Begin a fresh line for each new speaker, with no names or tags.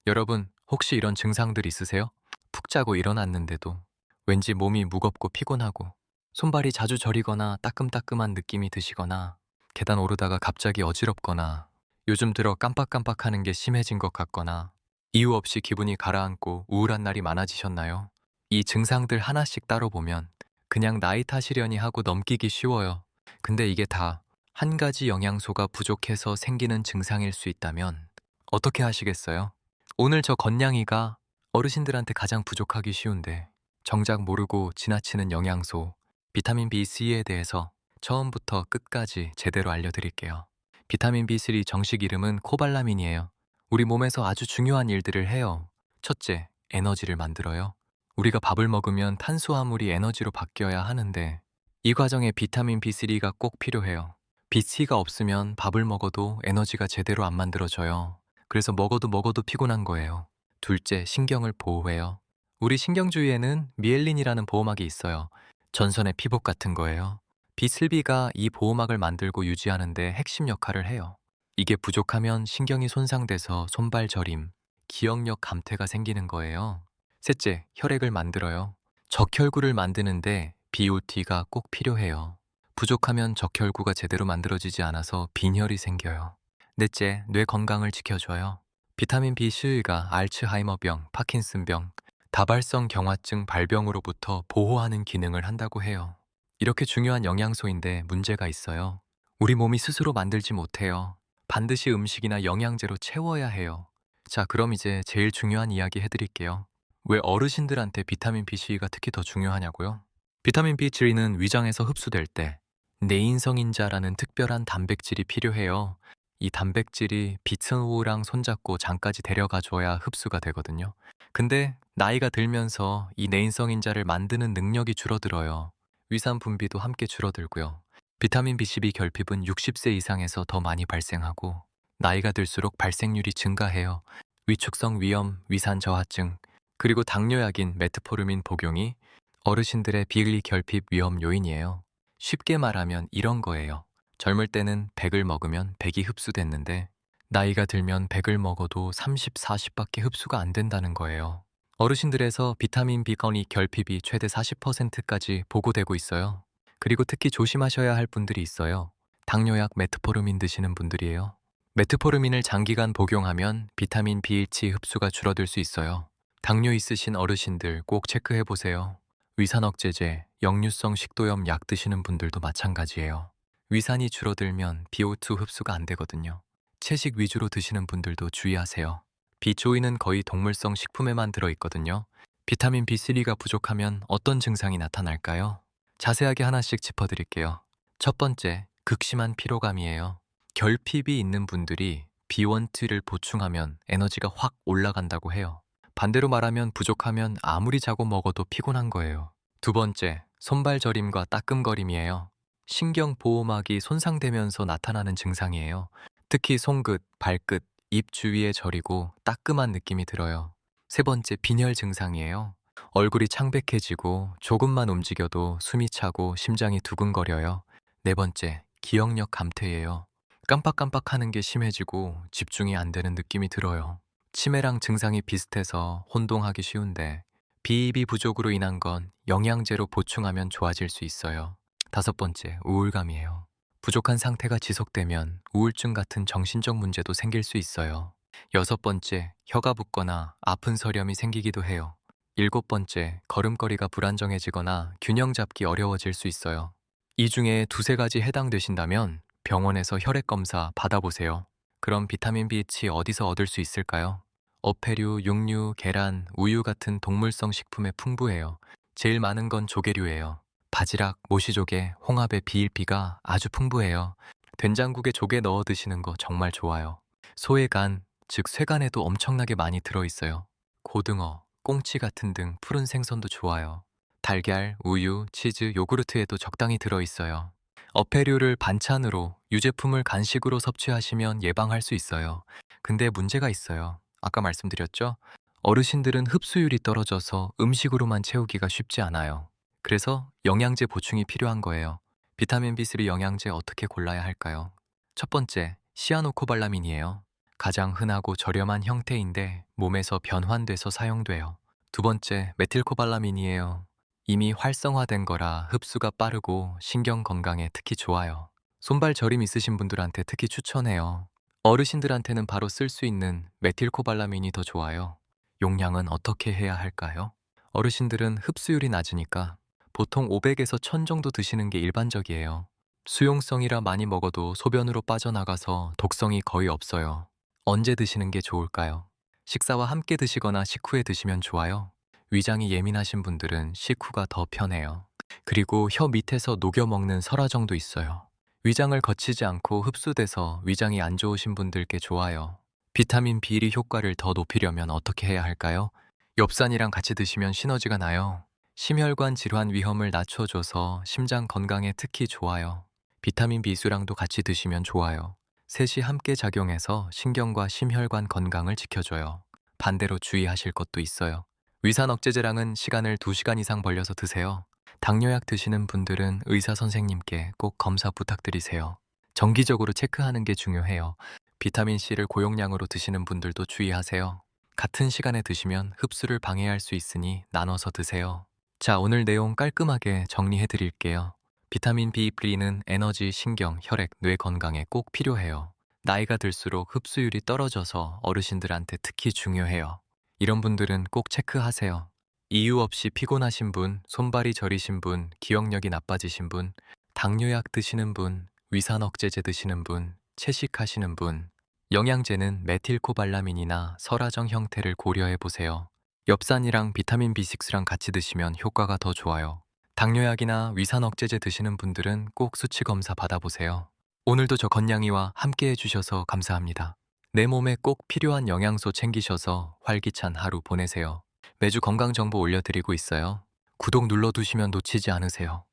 여러분, 혹시 이런 증상들 있으세요? 푹 자고 일어났는데도 왠지 몸이 무겁고 피곤하고 손발이 자주 저리거나 따끔따끔한 느낌이 드시거나 계단 오르다가 갑자기 어지럽거나 요즘 들어 깜빡깜빡하는 게 심해진 것 같거나 이유 없이 기분이 가라앉고 우울한 날이 많아지셨나요? 이 증상들 하나씩 따로 보면 그냥 나이 탓이려니 하고 넘기기 쉬워요. 근데 이게 다 한 가지 영양소가 부족해서 생기는 증상일 수 있다면 어떻게 하시겠어요? 오늘 저 건냥이가 어르신들한테 가장 부족하기 쉬운데 정작 모르고 지나치는 영양소, 비타민 B3에 대해서 처음부터 끝까지 제대로 알려드릴게요. 비타민 B3 정식 이름은 코발라민이에요. 우리 몸에서 아주 중요한 일들을 해요. 첫째, 에너지를 만들어요. 우리가 밥을 먹으면 탄수화물이 에너지로 바뀌어야 하는데 이 과정에 비타민 B3가 꼭 필요해요. B3가 없으면 밥을 먹어도 에너지가 제대로 안 만들어져요. 그래서 먹어도 피곤한 거예요. 둘째, 신경을 보호해요. 우리 신경 주위에는 미엘린이라는 보호막이 있어요. 전선의 피복 같은 거예요. 비슬비가 이 보호막을 만들고 유지하는데 핵심 역할을 해요. 이게 부족하면 신경이 손상돼서 손발 저림, 기억력 감퇴가 생기는 거예요. 셋째, 혈액을 만들어요. 적혈구를 만드는데 BOT가 꼭 필요해요. 부족하면 적혈구가 제대로 만들어지지 않아서 빈혈이 생겨요. 넷째, 뇌 건강을 지켜줘요. 비타민 B12가 알츠하이머병, 파킨슨병, 다발성 경화증 발병으로부터 보호하는 기능을 한다고 해요. 이렇게 중요한 영양소인데 문제가 있어요. 우리 몸이 스스로 만들지 못해요. 반드시 음식이나 영양제로 채워야 해요. 자, 그럼 이제 제일 중요한 이야기 해드릴게요. 왜 어르신들한테 비타민 B12가 특히 더 중요하냐고요? 비타민 B3는 위장에서 흡수될 때 네인성인자라는 특별한 단백질이 필요해요. 이 단백질이 비츠노우랑 손잡고 장까지 데려가 줘야 흡수가 되거든요. 근데 나이가 들면서 이 내인성인자를 만드는 능력이 줄어들어요. 위산 분비도 함께 줄어들고요. 비타민 B12 결핍은 60세 이상에서 더 많이 발생하고 나이가 들수록 발생률이 증가해요. 위축성 위염, 위산 저하증, 그리고 당뇨약인 메트포르민 복용이 어르신들의 비리 결핍 위험 요인이에요. 쉽게 말하면 이런 거예요. 젊을 때는 100을 먹으면 100이 흡수됐는데 나이가 들면 100을 먹어도 30, 40밖에 흡수가 안 된다는 거예요. 어르신들에서 비타민 B건이 결핍이 최대 40%까지 보고되고 있어요. 그리고 특히 조심하셔야 할 분들이 있어요. 당뇨약 메트포르민 드시는 분들이에요. 메트포르민을 장기간 복용하면 비타민 B1치 흡수가 줄어들 수 있어요. 당뇨 있으신 어르신들 꼭 체크해 보세요. 위산 억제제, 역류성 식도염 약 드시는 분들도 마찬가지예요. 위산이 줄어들면 BO2 흡수가 안 되거든요. 채식 위주로 드시는 분들도 주의하세요. 비조이는 거의 동물성 식품에만 들어있거든요. 비타민 B3가 부족하면 어떤 증상이 나타날까요? 자세하게 하나씩 짚어드릴게요. 첫 번째, 극심한 피로감이에요. 결핍이 있는 분들이 B1를 보충하면 에너지가 확 올라간다고 해요. 반대로 말하면 부족하면 아무리 자고 먹어도 피곤한 거예요. 두 번째, 손발 저림과 따끔거림이에요. 신경 보호막이 손상되면서 나타나는 증상이에요. 특히 손끝, 발끝, 입 주위에 저리고 따끔한 느낌이 들어요. 세 번째, 빈혈 증상이에요. 얼굴이 창백해지고 조금만 움직여도 숨이 차고 심장이 두근거려요. 네 번째, 기억력 감퇴예요. 깜빡깜빡하는 게 심해지고 집중이 안 되는 느낌이 들어요. 치매랑 증상이 비슷해서 혼동하기 쉬운데 비입이 부족으로 인한 건 영양제로 보충하면 좋아질 수 있어요. 다섯 번째, 우울감이에요. 부족한 상태가 지속되면 우울증 같은 정신적 문제도 생길 수 있어요. 여섯 번째, 혀가 붓거나 아픈 서렴이 생기기도 해요. 일곱 번째, 걸음걸이가 불안정해지거나 균형 잡기 어려워질 수 있어요. 이 중에 두세 가지 해당되신다면 병원에서 혈액 검사 받아보세요. 그럼 비타민 B치 어디서 얻을 수 있을까요? 어패류, 육류, 계란, 우유 같은 동물성 식품에 풍부해요. 제일 많은 건 조개류예요. 바지락, 모시조개, 홍합의 BLP가 아주 풍부해요. 된장국에 조개 넣어 드시는 거 정말 좋아요. 소의 간, 즉 쇠간에도 엄청나게 많이 들어있어요. 고등어, 꽁치 같은 등 푸른 생선도 좋아요. 달걀, 우유, 치즈, 요구르트에도 적당히 들어있어요. 어패류를 반찬으로, 유제품을 간식으로 섭취하시면 예방할 수 있어요. 근데 문제가 있어요. 아까 말씀드렸죠? 어르신들은 흡수율이 떨어져서 음식으로만 채우기가 쉽지 않아요. 그래서 영양제 보충이 필요한 거예요. 비타민 B3 영양제 어떻게 골라야 할까요? 첫 번째, 시아노코발라민이에요. 가장 흔하고 저렴한 형태인데 몸에서 변환돼서 사용돼요. 두 번째, 메틸코발라민이에요. 이미 활성화된 거라 흡수가 빠르고 신경 건강에 특히 좋아요. 손발 저림 있으신 분들한테 특히 추천해요. 어르신들한테는 바로 쓸 수 있는 메틸코발라민이 더 좋아요. 용량은 어떻게 해야 할까요? 어르신들은 흡수율이 낮으니까 보통 500에서 1000 정도 드시는 게 일반적이에요. 수용성이라 많이 먹어도 소변으로 빠져나가서 독성이 거의 없어요. 언제 드시는 게 좋을까요? 식사와 함께 드시거나 식후에 드시면 좋아요. 위장이 예민하신 분들은 식후가 더 편해요. 그리고 혀 밑에서 녹여 먹는 설화정도 있어요. 위장을 거치지 않고 흡수돼서 위장이 안 좋으신 분들께 좋아요. 비타민 B1이 효과를 더 높이려면 어떻게 해야 할까요? 엽산이랑 같이 드시면 시너지가 나요. 심혈관 질환 위험을 낮춰줘서 심장 건강에 특히 좋아요. 비타민 B수랑도 같이 드시면 좋아요. 셋이 함께 작용해서 신경과 심혈관 건강을 지켜줘요. 반대로 주의하실 것도 있어요. 위산 억제제랑은 시간을 2시간 이상 벌려서 드세요. 당뇨약 드시는 분들은 의사 선생님께 꼭 검사 부탁드리세요. 정기적으로 체크하는 게 중요해요. 비타민C를 고용량으로 드시는 분들도 주의하세요. 같은 시간에 드시면 흡수를 방해할 수 있으니 나눠서 드세요. 자, 오늘 내용 깔끔하게 정리해 드릴게요. 비타민 B3는 에너지, 신경, 혈액, 뇌 건강에 꼭 필요해요. 나이가 들수록 흡수율이 떨어져서 어르신들한테 특히 중요해요. 이런 분들은 꼭 체크하세요. 이유 없이 피곤하신 분, 손발이 저리신 분, 기억력이 나빠지신 분, 당뇨약 드시는 분, 위산 억제제 드시는 분, 채식하시는 분, 영양제는 메틸코발라민이나 설화정 형태를 고려해 보세요. 엽산이랑 비타민 B6랑 같이 드시면 효과가 더 좋아요. 당뇨약이나 위산 억제제 드시는 분들은 꼭 수치 검사 받아보세요. 오늘도 저 건양이와 함께 해주셔서 감사합니다. 내 몸에 꼭 필요한 영양소 챙기셔서 활기찬 하루 보내세요. 매주 건강 정보 올려드리고 있어요. 구독 눌러두시면 놓치지 않으세요.